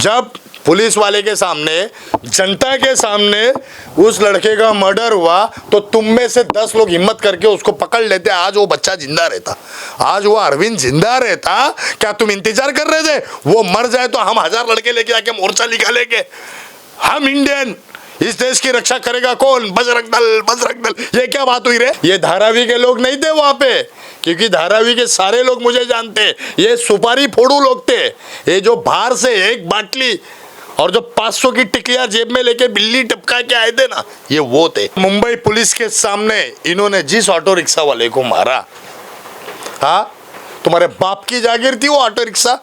जब पुलिस वाले के सामने, जनता के सामने उस लड़के का मर्डर हुआ तो तुम में से 10 लोग हिम्मत करके उसको पकड़ लेते, आज वो बच्चा जिंदा रहता, आज वो अरविंद जिंदा रहता। क्या तुम इंतजार कर रहे थे वो मर जाए तो हम 1000 लड़के लेके आके मोर्चा निकालेंगे? हम इंडियन, इस देश की रक्षा करेगा कौन? बजरंग दल, बजरंग दल। ये क्या बात हुई रे? ये धारावी के लोग नहीं थे वहां पे, क्योंकि धारावी के सारे लोग मुझे जानते, ये सुपारी फोड़ू लोग थे। ये जो बाहर से एक बाटली और जो 500 की टिकिया जेब में लेके बिल्ली टपका के आए थे ना, ये वो थे। मुंबई पुलिस के सामने इन्होंने जिस ऑटो रिक्शा वाले को मारा, हाँ, तुम्हारे बाप की जागीर थी वो ऑटो रिक्शा?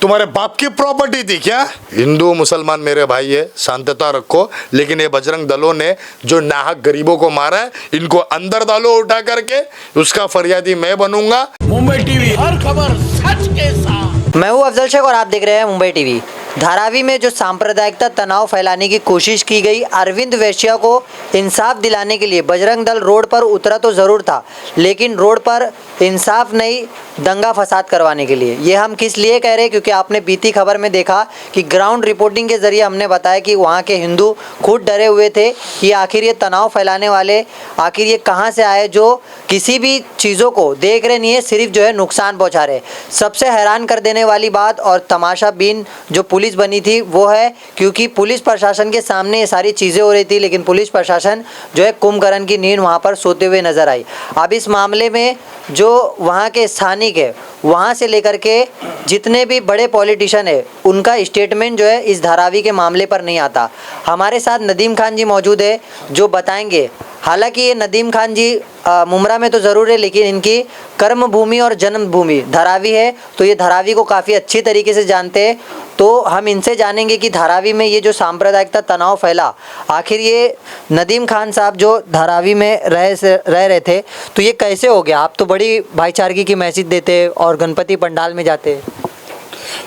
तुम्हारे बाप की प्रॉपर्टी थी क्या? हिंदू मुसलमान मेरे भाई है, शांतता रखो। लेकिन ये बजरंग दलों ने जो नाहक गरीबों को मारा है, इनको अंदर डालो उठा करके, उसका फरियादी मैं बनूंगा। मुंबई टीवी, हर खबर सच के साथ। मैं हूं अफजल शेख और आप देख रहे हैं मुंबई टीवी। धारावी में जो सांप्रदायिकता तनाव फैलाने की कोशिश की गई, अरविंद वैश्या को इंसाफ दिलाने के लिए बजरंग दल रोड पर उतरा तो ज़रूर था, लेकिन रोड पर इंसाफ नहीं, दंगा फसाद करवाने के लिए। ये हम किस लिए कह रहे हैं? क्योंकि आपने बीती खबर में देखा कि ग्राउंड रिपोर्टिंग के ज़रिए हमने बताया कि वहाँ के हिंदू खुद डरे हुए थे कि आखिर ये तनाव फैलाने वाले आखिर ये कहाँ से आए, जो किसी भी चीज़ों को देख रहे नहीं है, सिर्फ जो है नुकसान पहुँचा रहे। सबसे हैरान कर देने वाली बात और तमाशा बीन जो पुलिस बनी थी वो है, क्योंकि पुलिस प्रशासन के सामने ये सारी चीज़ें हो रही थी, लेकिन पुलिस प्रशासन जो है कुंभकर्ण की नींद वहाँ पर सोते हुए नजर आई। अब इस मामले में जो वहाँ के स्थानिक है, वहाँ से लेकर के जितने भी बड़े पॉलिटिशियन है, उनका स्टेटमेंट जो है इस धारावी के मामले पर नहीं आता। हमारे साथ नदीम खान जी मौजूद है जो बताएंगे। हालांकि ये नदीम खान जी मुमरा में तो ज़रूर है, लेकिन इनकी कर्मभूमि और जन्मभूमि धारावी है, तो ये धारावी को काफ़ी अच्छी तरीके से जानते हैं। तो हम इनसे जानेंगे कि धारावी में ये जो सांप्रदायिकता तनाव फैला, आखिर ये नदीम खान साहब जो धारावी में रह रहे थे, तो ये कैसे हो गया? आप तो बड़ी भाईचारगी की मैसेज देते और गणपति पंडाल में जाते।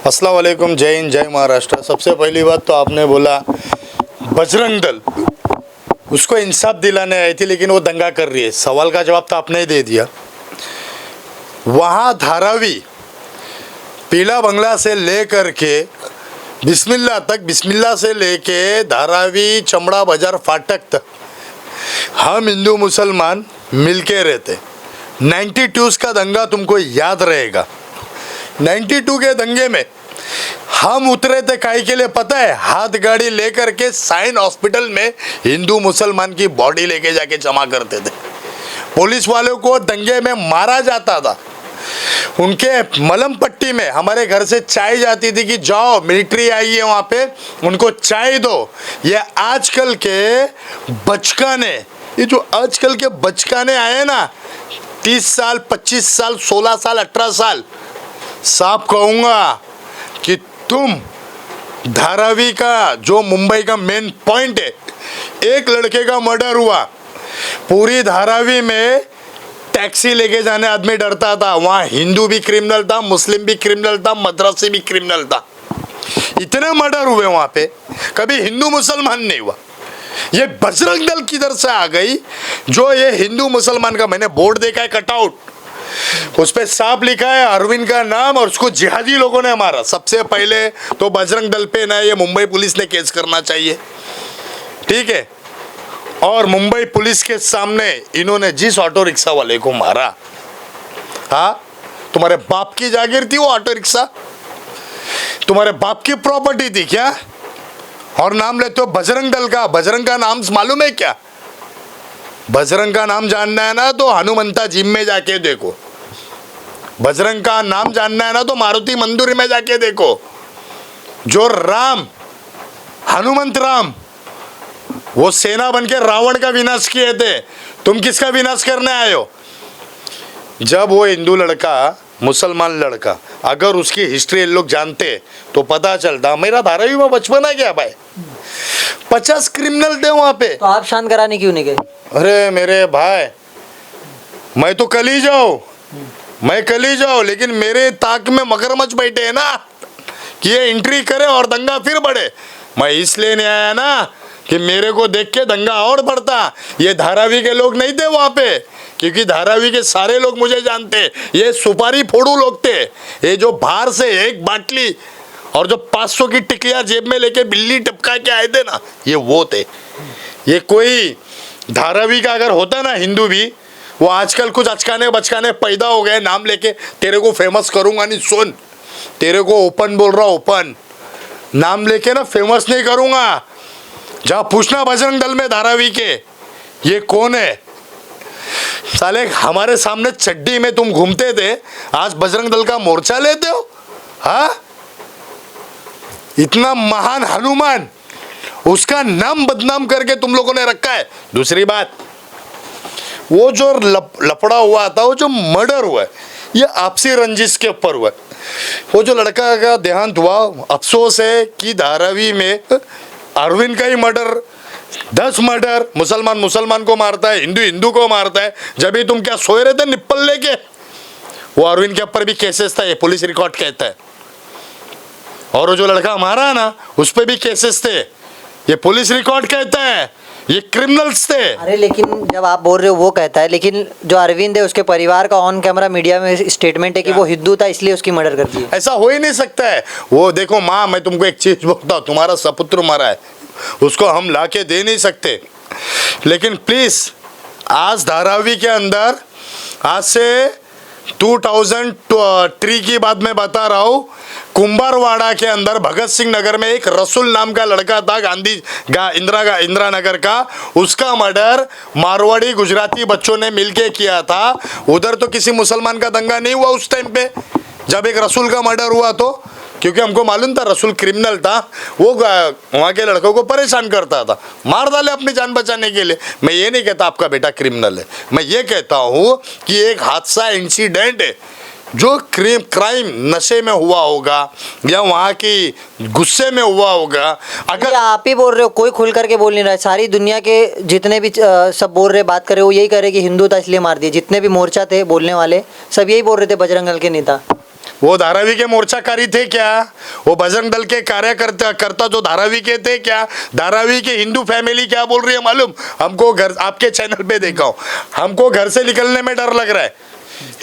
अस्सलाम वालेकुम, जय हिंद, जय महाराष्ट्र। सबसे पहली बात तो आपने बोला बजरंग दल उसको इंसाफ दिलाने आई थी, लेकिन वो दंगा कर रही है। सवाल का जवाब तो आपने ही दे दिया। वहाँ धारावी पीला बंगला से लेकर के बिस्मिल्लाह तक, बिस्मिल्लाह से लेके धारावी चमड़ा बाजार फाटक तक हम हिंदू मुसलमान मिलके रहते। 92 का दंगा तुमको याद रहेगा। 92 के दंगे में हम उतरे थे काहे के लिए पता है? हाथ गाड़ी लेकर के साइन हॉस्पिटल में हिंदू मुसलमान की बॉडी लेके जाके जमा करते थे। पुलिस वालों को दंगे में मारा जाता था। उनके मलम पट्टी में हमारे घर से चाय जाती थी कि जाओ मिलिट्री आई है वहाँ पे, उनको चाय दो। ये आजकल के बचकाने, ये जो आजकल के बचकाने आए ना, 30 साल, 25 साल, 16 साल, 18 साल, साफ कहूँगा कि तुम धारावी का जो मुंबई का मेन पॉइंट है, एक लड़के का मर्डर हुआ, पूरी धारावी में टैक्सी लेके जाने आदमी डरता था। वहाँ हिंदू भी क्रिमिनल था, मुस्लिम भी क्रिमिनल था, मद्रासी भी क्रिमिनल था। इतने मर्डर हुए वहाँ पे, कभी हिंदू मुसलमान नहीं हुआ। ये बजरंग दल किधर से आ गई जो ये हिंदू मुसलमान का, मैंने बोर्ड देखा है कटआउट, उस पे साफ लिखा है अरविंद का नाम, और उसको जिहादी लोगों ने मारा। सबसे पहले तो बजरंग दल पे ना ये मुंबई पुलिस ने केस करना चाहिए, ठीक है? और मुंबई पुलिस के सामने इन्होंने जिस ऑटो रिक्शा वाले को मारा, हाँ, तुम्हारे बाप की जागीर थी वो ऑटो रिक्शा? तुम्हारे बाप की प्रॉपर्टी थी क्या? और नाम लेते हो बजरंग दल का। बजरंग का नाम मालूम है क्या? बजरंग का नाम जानना है ना तो हनुमंता जिम में जाके देखो। बजरंग का नाम जानना है ना तो मारुति मंदिर में जाके देखो। जो राम, हनुमंत राम, वो सेना बन के रावण का विनाश किए थे, तुम किसका विनाश करने आए हो? जब वो हिंदू लड़का, मुसलमान लड़का, अगर उसकी हिस्ट्री लोग जानते तो पता चलता। मेरा धारावी में बचपन है क्या भाई? 50 क्रिमिनल थे वहां पे। तो आप शांत कराने क्यों नहीं गए? अरे मेरे भाई, मैं तो कल ही जाऊं, मैं कल ही जाऊं, लेकिन मेरे ताक में मगरमच्छ बैठे हैं ना कि ये एंट्री करे और दंगा फिर बढ़े। मैं इसलिए नहीं आया ना कि मेरे को देख के दंगा और बढ़ता। ये धारावी के लोग नहीं थे वहाँ पे, क्योंकि धारावी के सारे लोग मुझे जानते। ये सुपारी फोड़ू लोग थे। ये जो बाहर से एक बाटली और जो 500 की टिकिया जेब में लेके बिल्ली टपका के आए थे ना, ये वो थे। ये कोई धारावी का अगर होता ना हिंदू भी, वो आजकल कुछ अचकाने बचकाने पैदा हो गए नाम लेके, तेरे को फेमस करूंगा नहीं, सुन, तेरे को ओपन बोल रहा, ओपन नाम लेके ना फेमस नहीं करूंगा। जा पूछना बजरंग दल में धारावी के ये कौन है। साले हमारे सामने चड्डी में तुम घूमते थे, आज बजरंग दल का मोर्चा लेते हो। हाँ, इतना महान हनुमान, उसका नाम बदनाम करके तुम लोगों ने रखा है। दूसरी बात, वो जो लफड़ा हुआ था, वो जो मर्डर हुआ है, ये आपसी रंजिश के ऊपर हुआ है। वो जो लड़का का देहांत हुआ, अफसोस है कि धारावी में अरविंद का ही मर्डर, 10 मर्डर, मुसलमान मुसलमान को मारता है, हिंदू हिंदू को मारता है। जब भी तुम क्या सोए रहे थे निप्पल लेके, वो अरविंद के ऊपर भी केसेस था, ये पुलिस रिकॉर्ड कहता है। और वो जो लड़का मारा ना, उस पर भी केसेस थे, ये पुलिस रिकॉर्ड कहता है, ये क्रिमिनल्स थे। अरे लेकिन जब आप बोल रहे हो वो कहता है, लेकिन जो अरविंद है उसके परिवार का ऑन कैमरा मीडिया में स्टेटमेंट है कि वो हिंदू था इसलिए उसकी मर्डर कर दी। ऐसा हो ही नहीं सकता है। वो देखो माँ, मैं तुमको एक चीज बोलता हूँ, तुम्हारा सपुत्र मरा है, उसको हम ला के दे नहीं सकते, लेकिन प्लीज आज धारावी के अंदर, आज से 2003 की बात मैं बता रहा हूँ, कुंभारवाड़ा के अंदर भगत सिंह नगर में एक रसूल नाम का लड़का था, इंदिरा नगर का, उसका मर्डर मारवाड़ी गुजराती बच्चों ने मिलके किया था। उधर तो किसी मुसलमान का दंगा नहीं हुआ उस टाइम पे जब एक रसूल का मर्डर हुआ, तो क्योंकि हमको मालूम था रसूल क्रिमिनल था, वो वहाँ के लड़कों को परेशान करता था, मार डाले अपनी जान बचाने के लिए। मैं ये नहीं कहता आपका बेटा क्रिमिनल है, मैं ये कहता हूँ कि एक हादसा, इंसिडेंट है जो क्राइम नशे में हुआ होगा या वहाँ की गुस्से में हुआ होगा। अगर आप ही बोल रहे हो, कोई खुल करके बोल नहीं रहा है, सारी दुनिया के जितने भी सब बोल रहे, बात कर रहे हो, यही कह रहे कि हिंदू था इसलिए मार दिए। जितने भी मोर्चा थे बोलने वाले सब यही बोल रहे थे, बजरंग दल के नेता। वो धारावी के मोर्चाकारी थे क्या? वो बजरंग दल के कार्यकर्ता जो धारावी के थे क्या? धारावी के हिंदू फैमिली क्या बोल रही है मालूम? हमको घर, आपके चैनल पे देखा हूँ, हमको घर से निकलने में डर लग रहा है।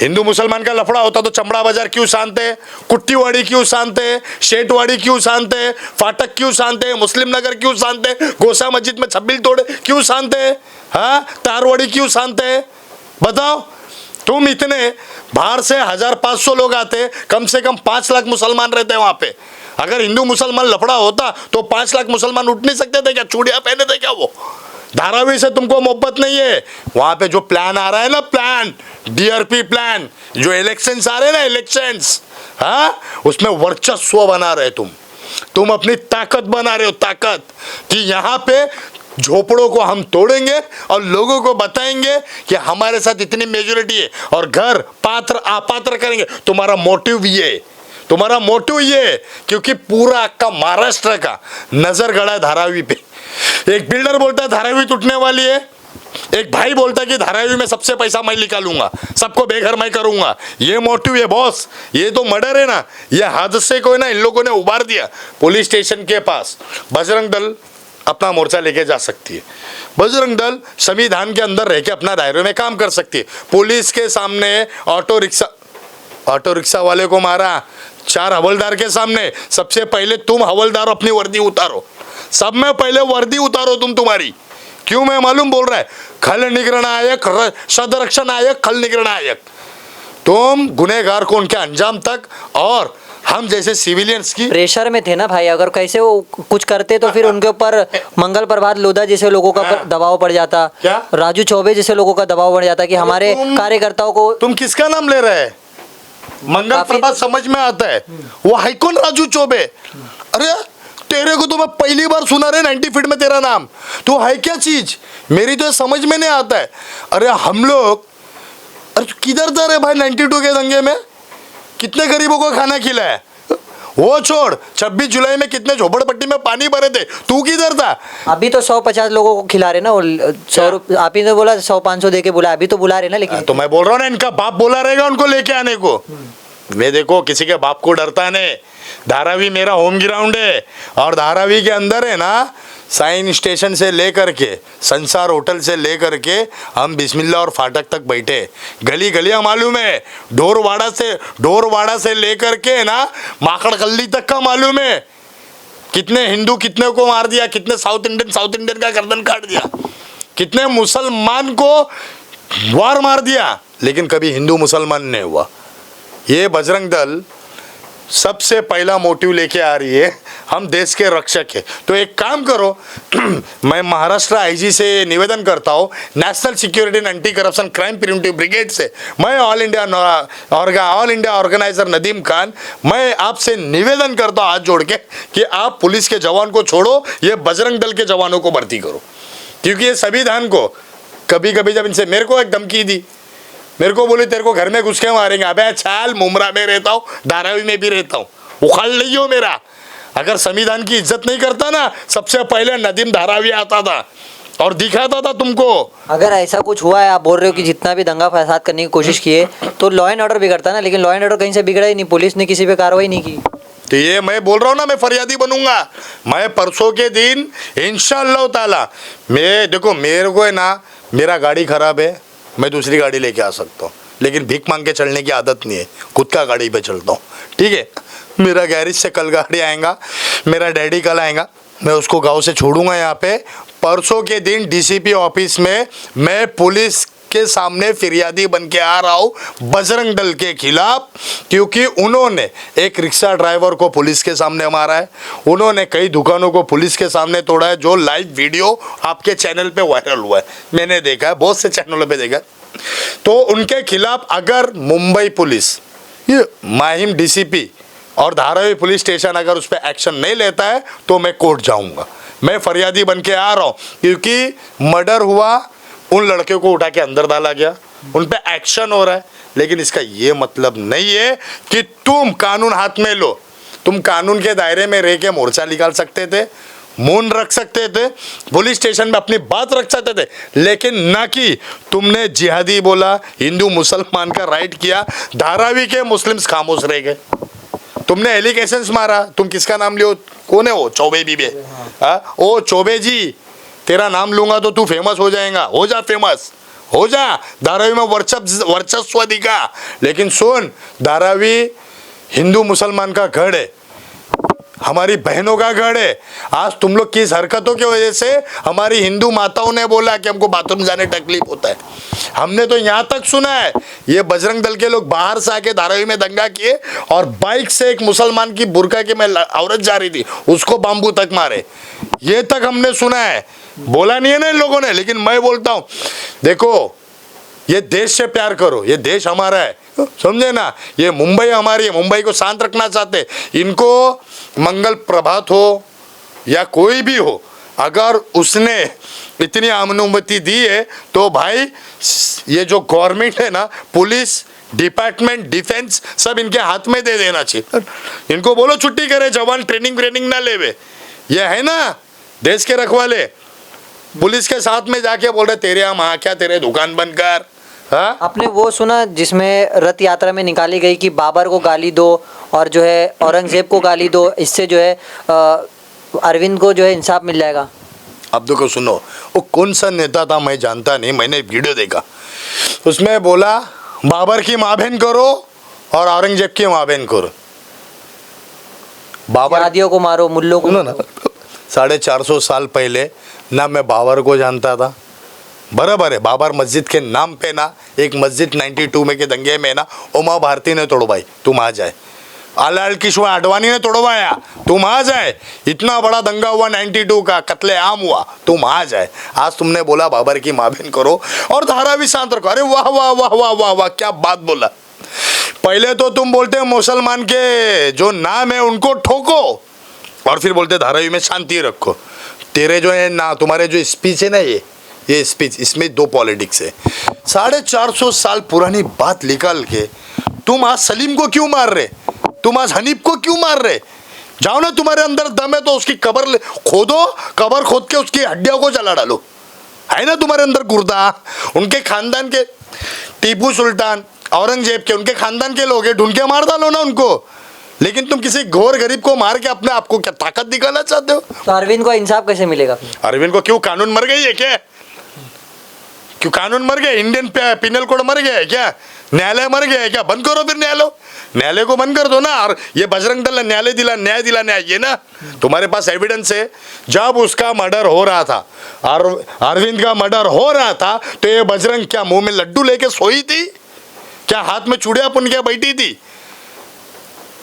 हिंदू मुसलमान का लफड़ा होता तो चमड़ा बाजार क्यों शांत है, कुट्टीवाड़ी क्यों शांत है, शेठवाड़ी क्यों शांत है, फाटक क्यों शांत है, मुस्लिम नगर क्यों शांत है, गोसा मस्जिद में छब्बील तोड़े क्यों शांत है, हाँ तारवाड़ी क्यों शांत है? बताओ तुम। इतने बाहर से 1500 लोग आते, कम से कम 5 लाख मुसलमान रहते हैं वहां पे। अगर हिंदू मुसलमान लफड़ा होता तो 5 लाख मुसलमान उठ नहीं सकते थे क्या? चूड़ियां पहने थे क्या वो? धारावी से तुमको मोहब्बत नहीं है। वहां पे जो प्लान आ रहा है ना, प्लान DRP प्लान, जो इलेक्शंस आ रहे हैं ना, इलेक्शंस, हाँ उसमें वर्चस्व बना रहे तुम अपनी ताकत बना रहे हो, ताकत कि यहाँ पे झोपड़ों को हम तोड़ेंगे और लोगों को बताएंगे कि हमारे साथ इतनी मेजोरिटी है और घर पात्र अपात्र करेंगे। तुम्हारा मोटिव ये है, तुम्हारा मोटिव ये है, क्योंकि पूरा का महाराष्ट्र का नजर गड़ा है धारावी पे। एक बिल्डर बोलता है धारावी टूटने वाली है, एक भाई बोलता है कि धारावी में सबसे पैसा मैं निकालूंगा, सबको बेघर मैं करूंगा। ये मोटिव है बॉस। ये तो मर्डर है ना, ये हादसे को ना इन लोगों ने उबार दिया पुलिस स्टेशन के पास। बजरंग दल अपना मोर्चा लेके जा सकती है, बजरंग दल संविधान के अंदर रह के अपना दायरे में काम कर सकती है। पुलिस के सामने ऑटो रिक्शा वाले को मारा, 4 हवलदार के सामने। सबसे पहले तुम हवलदार अपनी वर्दी उतारो, सब में पहले वर्दी उतारो तुम्हारी। क्यों मैं मालूम बोल रहा है? खल निगरानायक, सदरक्षण नायक, खल निगरानायक। तुम गुनहगार को उनके अंजाम तक, और हम जैसे सिविलियंस की प्रेशर में थे ना भाई। अगर कैसे वो कुछ करते तो फिर उनके ऊपर मंगल प्रभात लोधा जैसे लोगों का दबाव पड़ जाता, क्या? राजू चौबे जैसे लोगों का दबाव पड़ जाता कि हमारे कार्यकर्ताओं को। तुम किसका नाम ले रहे हैं? मंगल प्रभात समझ में आता है, वो है कौन राजू चौबे? अरे तेरे को तो मैं पहली बार सुना रहे 90 फीट में तेरा नाम, तो है क्या चीज? मेरी तो समझ में नहीं आता है। अरे हम लोग, अरे किधर था रे भाई 92 के दंगे में? कितने गरीबों को खाना खिलाया? वो छोड़, 26 जुलाई में कितने झोपड़पट्टी में पानी भरे थे, तू किधर था? अभी तो 150 लोगों को खिला रहे ना, 100 आप ही ने बोला 100-500 दे के बुला, अभी तो बुला रहे ना। लेकिन तो मैं बोल रहा हूँ ना, इनका बाप बोला रहेगा उनको लेके आने को। मैं देखो किसी के बाप को डरता नहीं, धारावी मेरा होम ग्राउंड है और धारावी के अंदर है ना, साइन स्टेशन से लेकर के संसार होटल से लेकर के हम बिस्मिल्लाह और फाटक तक बैठे, गली गलियां मालूम है, ढोरवाड़ा से लेकर के ना माकड़ गली तक का मालूम है, कितने हिंदू कितने को मार दिया, कितने साउथ इंडियन का गर्दन काट दिया, कितने मुसलमान को वार मार दिया, लेकिन कभी हिंदू मुसलमान नहीं हुआ। ये बजरंग दल सबसे पहला मोटिव लेके आ रही है, हम देश के रक्षक है। तो एक काम करो, मैं महाराष्ट्र आईजी से निवेदन करता हूँ, national security and anti corruption crime preventive brigade से, मैं all India organiser Nadeem Khan, मैं आपसे निवेदन करता हूँ हाथ जोड़ के कि आप पुलिस के जवान को छोड़ो, ये बजरंग दल के जवानों को भर्ती करो। क्योंकि ये संविधान को कभी कभी जब इनसे मेरे को एक धमकी दी, मेरे को बोले तेरे को घर में घुस के मारेंगे, अबे चाल, मुमरा में रहता हूँ, धारावी में भी रहता हूँ, उखाड़ लियो मेरा। अगर संविधान की इज्जत नहीं करता ना, सबसे पहले नदीम धारावी आता था और दिखाता था तुमको। अगर ऐसा कुछ हुआ है, आप बोल रहे हो कि जितना भी दंगा फसाद करने की कोशिश की है, तो लॉ एंड ऑर्डर बिगड़ता ना, लेकिन लॉ एंड ऑर्डर कहीं से बिगड़ा ही नहीं, पुलिस ने किसी पे कार्रवाई नहीं की। तो ये मैं बोल रहा हूँ ना, मैं फरियादी बनूंगा। मैं परसों के दिन इंशाअल्लाह ताला, मैं देखो, मेरे को है ना, मेरा गाड़ी खराब है, मैं दूसरी गाड़ी लेके आ सकता हूँ, लेकिन भीख मांग के चलने की आदत नहीं है, खुद का गाड़ी पे चलता हूँ, ठीक है। मेरा गैरेज से कल गाड़ी आएगा, मेरा डैडी कल आएगा, मैं उसको गांव से छोड़ूंगा यहाँ पे। परसों के दिन डीसीपी ऑफिस में मैं पुलिस के सामने फिरियादी बन के आ रहा हूँ बजरंग दल के खिलाफ, क्योंकि उन्होंने एक रिक्शा ड्राइवर को पुलिस के सामने मारा है, उन्होंने कई दुकानों को पुलिस के सामने तोड़ा है, जो लाइव वीडियो आपके चैनल पे वायरल हुआ है, मैंने देखा है, बहुत से चैनलों पे देखा है। तो उनके खिलाफ अगर मुंबई पुलिस, ये माहिम डीसीपी और धारावी पुलिस स्टेशन अगर उस पर एक्शन नहीं लेता है तो मैं कोर्ट जाऊंगा। मैं फरियादी बन के आ रहा हूँ, क्योंकि मर्डर हुआ, उन लड़के को उठा के अंदर डाला गया, उन पे एक्शन हो रहा है, लेकिन इसका ये मतलब नहीं है कि तुम कानून हाथ में लो। तुम कानून के दायरे में रह के मोर्चा निकाल सकते थे, मौन रख सकते थे, पुलिस स्टेशन में अपनी बात रख सकते थे, लेकिन ना कि तुमने जिहादी बोला, हिंदू मुसलमान का राइट किया, धारावी के मुस्लिम्स खामोश रह गए। तुमने एलिगेशंस मारा, तुम किसका नाम लियो, कौन है वो, चौबे बीबे, ओ चौबे जी, तेरा नाम लूंगा तो तू फेमस हो जाएगा, हो जा फेमस, हो जा, धारावी में वर्चस्व दिखा। लेकिन सुन, धारावी हिंदू मुसलमान का गढ़ है, हमारी बहनों का गढ़ है। आज तुम लोग की इस हरकतों की वजह से हमारी हिंदू माताओं ने बोला कि हमको बाथरूम जाने तकलीफ होता है। हमने तो यहाँ तक सुना है, ये बजरंग दल के लोग बाहर से आके धारावी में दंगा किए और बाइक से एक मुसलमान की बुर्का की में औरत जा रही थी, उसको बाम्बू तक मारे, ये तक हमने सुना है। बोला नहीं है ना इन लोगों ने, लेकिन मैं बोलता हूँ, देखो, ये देश से प्यार करो, ये देश हमारा है, समझे ना, ये मुंबई हमारी है, मुंबई को शांत रखना चाहते। इनको मंगल प्रभात हो या कोई भी हो, अगर उसने इतनी अनुमति दी है तो भाई ये जो गवर्नमेंट है ना, पुलिस डिपार्टमेंट, डिफेंस, सब इनके हाथ में दे देना चाहिए। इनको बोलो छुट्टी करे, जवान ट्रेनिंग ना लेवे। ये है ना देश के रखवाले, पुलिस के साथ में जाके बोल रहे तेरे यहाँ माँ क्या, तेरे दुकान बंद कर। हाँ, आपने वो सुना जिसमें रथ यात्रा में निकाली गई कि बाबर को गाली दो और जो है औरंगजेब को गाली दो, इससे जो है अरविंद को जो है इंसाफ मिल जाएगा। अब देखो सुनो, वो कौन सा नेता था मैं जानता नहीं, मैंने वीडियो देखा, उसमें बोला बाबर की माँ बहन करो और औरंगजेब की माँ बहन करो। बाबर जिहादियों को मारो, मुल्लों को ना 450 साल पहले ना मैं बाबर को जानता था, बराबर है। बाबर मस्जिद के नाम पे ना एक मस्जिद 92 में के दंगे में ना उमा भारती ने तोड़वाई, तुम आ जाए। लाल कृष्ण आडवाणी ने तोड़वाया, तुम आ जाए। इतना बड़ा दंगा हुआ 92 का, कत्ले आम हुआ, तुम आ जाए। आज तुमने बोला बाबर की माँ बहन करो और धारावी शांत रखो। अरे वाह वाह वाह वाह वाह वाह, क्या बात बोला। पहले तो तुम बोलते मुसलमान के जो नाम है उनको ठोको और फिर बोलते धारावी में शांति रखो। तेरे जो है ना, तुम्हारे जो स्पीच है ना, ये स्पीच, इसमें दो पॉलिटिक्स है। 450 साल पुरानी बात निकाल के तुम आज सलीम को क्यों मार रहे, तुम आज हनीफ को क्यों मार रहे? जाओ ना, तुम्हारे अंदर दम है तो उसकी कब्र खोदो, कब्र खोद के उसकी हड्डियों को जला डालो। है ना तुम्हारे अंदर गुर्दा? उनके खानदान के, टीपू सुल्तान, औरंगजेब के, उनके खानदान के लोग हैं, ढूंढ के मार डालो ना उनको। लेकिन तुम किसी घोर गरीब को मार के अपने आप को क्या ताकत दिखाना चाहते हो? तो अरविंद को इंसाफ कैसे मिलेगा फिर? अरविंद को क्यों, कानून मर गई है क्या? क्यों कानून मर गए? इंडियन पिनल कोड मर गया है क्या? न्यायालय मर गया है क्या? बंद करो फिर न्यायालय को बंद कर दो ना। और ये बजरंग दल न्याय दिला ये ना, तुम्हारे पास एविडेंस है। जब उसका मर्डर हो रहा था और अरविंद का मर्डर हो रहा था तो ये बजरंग क्या मुंह में लड्डू लेके सोई थी क्या? हाथ में चूड़िया पुन के बैठी थी?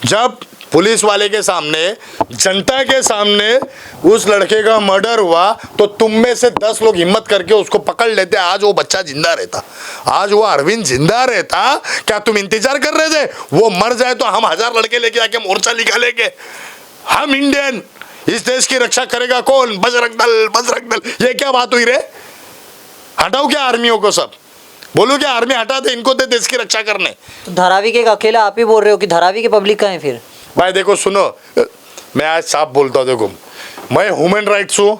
जब पुलिस वाले के सामने, जनता के सामने उस लड़के का मर्डर हुआ तो तुम में से 10 लोग हिम्मत करके उसको पकड़ लेते। आज वो बच्चा जिंदा रहता, आज वो अरविंद जिंदा रहता, क्या तुम इंतजार कर रहे थे वो मर जाए तो हम 1000 लड़के लेके आके मोर्चा निकालेंगे? हम इंडियन, इस देश की रक्षा करेगा कौन? बजरंग दल। ये क्या बात हुई रे? हटाओ क्या आर्मियों को, सब बोलो क्या आर्मी हटा दे, इनको दे देश की रक्षा करने। तो धारावी के एक अकेला आप ही बोल रहे हो कि धारावी के पब्लिक कहाँ है फिर? भाई देखो सुनो, मैं आज साफ बोलता हूँ, देखो मैं ह्यूमन राइट्स हूँ,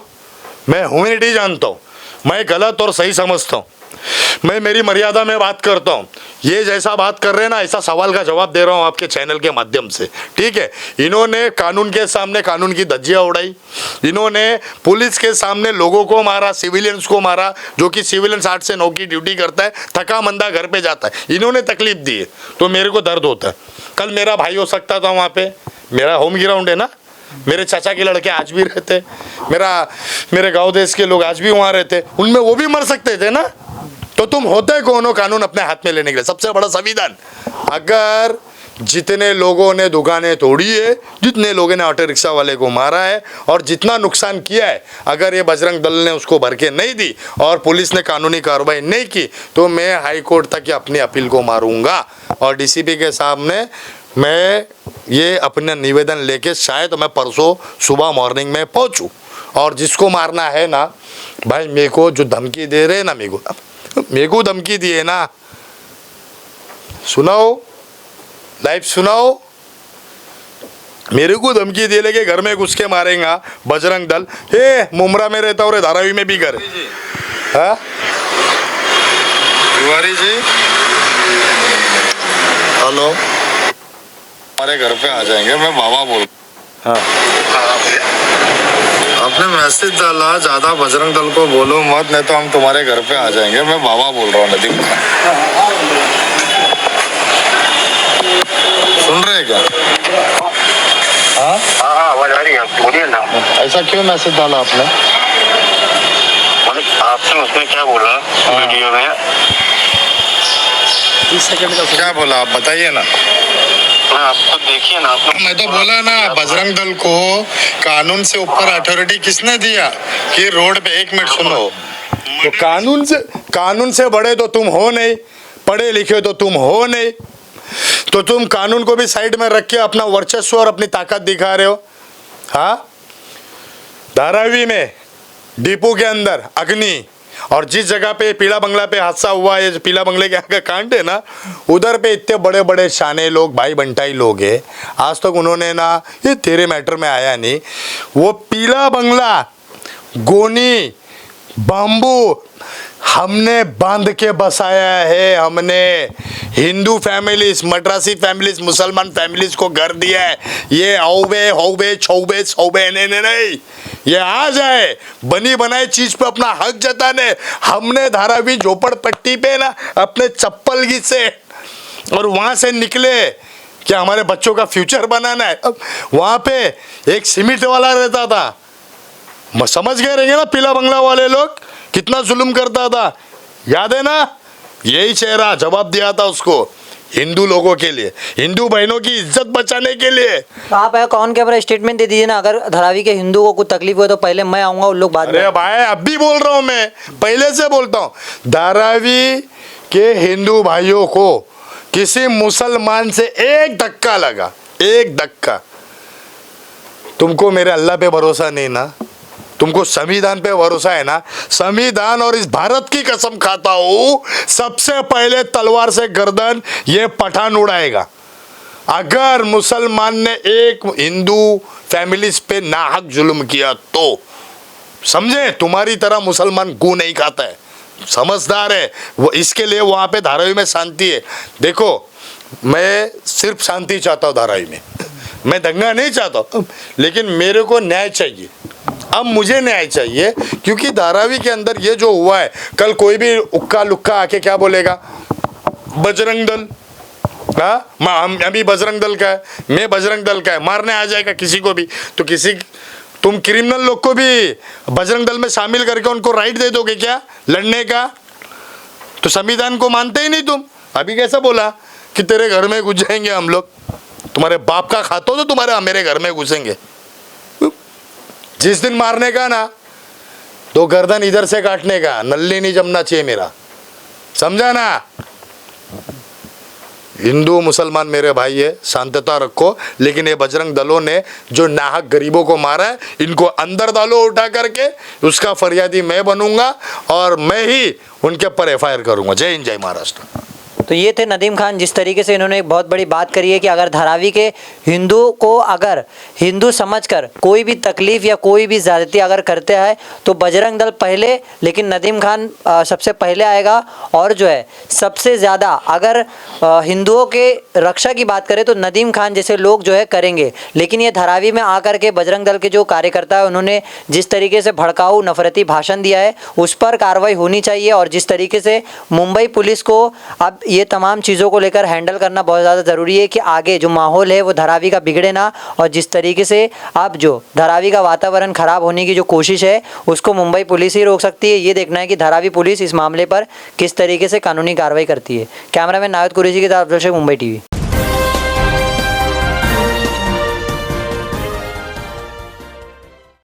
मैं ह्यूमैनिटी जानता हूँ, मैं गलत और सही समझता हूँ, मैं मेरी मर्यादा में बात करता हूँ। ये जैसा बात कर रहे हैं ना, ऐसा सवाल का जवाब दे रहा हूँ आपके चैनल के माध्यम से, ठीक है? इन्होंने कानून के सामने कानून की धज्जियाँ उड़ाई, इन्होंने पुलिस के सामने लोगों को मारा, सिविलियंस को मारा, जो कि सिविलियंस 8 से 9 की ड्यूटी करता है, थका मंदा घर पे जाता है, इन्होंने तकलीफ दी है तो मेरे को दर्द होता है। कल मेरा भाई हो सकता था वहाँ पे, मेरा होम ग्राउंड है ना, मेरे चाचा के लड़के आज भी रहते, मेरे गांव देश के लोग आज भी वहाँ रहते, उनमें वो भी मर सकते थे ना। तो तुम होते कौन हो कानून अपने हाथ में लेने के लिए? सबसे बड़ा संविधान। अगर जितने लोगों ने दुकानें तोड़ी है, जितने लोगों ने ऑटो रिक्शा वाले को मारा है और जितना नुकसान किया है, अगर ये बजरंग दल ने उसको भर के नहीं दी और पुलिस ने कानूनी कार्रवाई नहीं की तो मैं हाई कोर्ट तक अपनी अपील को मारूंगा और डीसीपी के सामने मैं ये अपना निवेदन लेके शायद मैं परसों सुबह मॉर्निंग में पहुंचूं। और जिसको मारना है ना भाई, मेरे को जो धमकी दे रहे हैं ना, मेरे को धमकी दिए ना, सुनाओ लाइव सुनाओ, मेरे को धमकी दे लेके घर में घुस के मारेगा बजरंग दल। हे मुमरा में रहता और धारावी में भी घर। हाँ तिवारी जी, हेलो, हमारे घर पे आ जाएंगे, मैं बाबा बोल। हाँ आपने मैसेज डाला, ज्यादा बजरंग दल को बोलो मत, नहीं तो हम तुम्हारे घर पे आ जाएंगे, मैं बाबा बोल रहा हूँ नदीम खान। सुन रहे क्या? हाँ आवाज आ रही है, बोलिए ना। ऐसा क्यों मैसेज डाला आपने? आपने उसमें क्या बोला वीडियो में? 30 सेकंड का क्या बोला आप बताइए ना। आपको देखिए ना, मैं तो बोला ना, बजरंग दल को कानून से ऊपर अथॉरिटी किसने दिया कि रोड पे, एक मिनट सुनो, तो कानून से बड़े तो तुम हो नहीं, पढ़े लिखे तो तुम हो नहीं, तो तुम कानून को भी साइड में रख के अपना वर्चस्व और अपनी ताकत दिखा रहे हो। हाँ धारावी में डिपो के अंदर अग्नि, और जिस जगह पे पीला बंगला पे हादसा हुआ है, पीला बंगले के आगे कांड है ना, उधर पे इतने बड़े बड़े शाने लोग, भाई बंटाई लोग हैं, आज तक उन्होंने ना, ये तेरे मैटर में आया नहीं, वो पीला बंगला गोनी बाम्बू हमने बांध के बसाया है। हमने हिंदू फैमिलीज, मद्रासी फैमिलीज, मुसलमान फैमिलीज को घर दिया है। ये औबे छौबे नहीं, ये आ जाए बनी बनाई चीज पे अपना हक जताने। हमने धारावी झोपड़पट्टी पे ना अपने चप्पल घिसे और वहां से निकले क्या हमारे बच्चों का फ्यूचर बनाना है। अब वहां पे एक सीमेंट वाला रहता था, समझ गए रहेंगे ना पीला बंगला वाले लोग कितना जुल्म करता था, याद है ना? यही चेहरा जवाब दिया था उसको, हिंदू लोगों के लिए, हिंदू बहनों की इज्जत बचाने के लिए। तो आप कौन कैमरा स्टेटमेंट दे दीजिए ना, अगर धारावी के हिंदू को कुछ तकलीफ हो तो पहले मैं आऊंगा, उन लोग बाद में। अरे भाई अब भी बोल रहा हूं, मैं पहले से बोलता हूं, धारावी के हिंदू भाइयों को किसी मुसलमान से एक धक्का लगा, एक धक्का, तुमको मेरे अल्लाह पे भरोसा नहीं ना, तुमको संविधान पे भरोसा है ना? संविधान और इस भारत की कसम खाता हूं, सबसे पहले तलवार से गर्दन ये पठान उड़ाएगा अगर मुसलमान ने एक हिंदू फैमिलीज पे नाहक जुल्म किया तो। समझे? तुम्हारी तरह मुसलमान गू नहीं खाता है, समझदार है वो, इसके लिए वहां पे धारावी में शांति है। देखो मैं सिर्फ शांति चाहता हूँ धारावी में, मैं दंगा नहीं चाहता, लेकिन मेरे को न्याय चाहिए। अब मुझे न्याय चाहिए, क्योंकि धारावी के अंदर ये जो हुआ है, कल कोई भी उक्का लुक्का आके क्या बोलेगा, बजरंग दल, हाँ हम अभी बजरंग दल का है, मैं बजरंग दल का है, मारने आ जाएगा किसी को भी, तो तुम क्रिमिनल लोग को भी बजरंग दल में शामिल करके उनको राइट दे दोगे क्या लड़ने का? तो संविधान को मानते ही नहीं तुम। अभी कैसा बोला कि तेरे घर में घुस जाएंगे हम लोग, तुम्हारे बाप का खातो तो तुम्हारे मेरे घर में घुसेंगे। जिस दिन मारने का ना, तो गर्दन इधर से काटने का, नल्ली नहीं जमना चाहिए मेरा, समझा ना? हिंदू मुसलमान मेरे भाई है, शांतता रखो। लेकिन ये बजरंग दलों ने जो नाहक गरीबों को मारा है, इनको अंदर डालो उठा करके, उसका फरियादी मैं बनूंगा और मैं ही उनके ऊपर FIR करूंगा। जय हिंद, जय महाराष्ट्र। तो ये थे नदीम खान, जिस तरीके से इन्होंने एक बहुत बड़ी बात करी है कि अगर धारावी के हिंदुओं को अगर हिंदू समझकर कोई भी तकलीफ़ या कोई भी ज़्यादती अगर करते हैं तो बजरंग दल पहले, लेकिन नदीम खान सबसे पहले आएगा। और जो है सबसे ज़्यादा अगर हिंदुओं के रक्षा की बात करें तो नदीम खान जैसे लोग जो है करेंगे। लेकिन ये धारावी में आकर के बजरंग दल के जो कार्यकर्ता है, उन्होंने जिस तरीके से भड़काऊ नफरती भाषण दिया है, उस पर कार्रवाई होनी चाहिए। और जिस तरीके से मुंबई पुलिस को अब ये तमाम चीज़ों को लेकर हैंडल करना बहुत ज़्यादा ज़रूरी है कि आगे जो माहौल है वो धारावी का बिगड़े ना। और जिस तरीके से अब जो धारावी का वातावरण ख़राब होने की जो कोशिश है, उसको मुंबई पुलिस ही रोक सकती है। ये देखना है कि धारावी पुलिस इस मामले पर किस तरीके से कानूनी कार्रवाई करती है। कैमरामैन नायद कुरैशी के साथ मुंबई TV।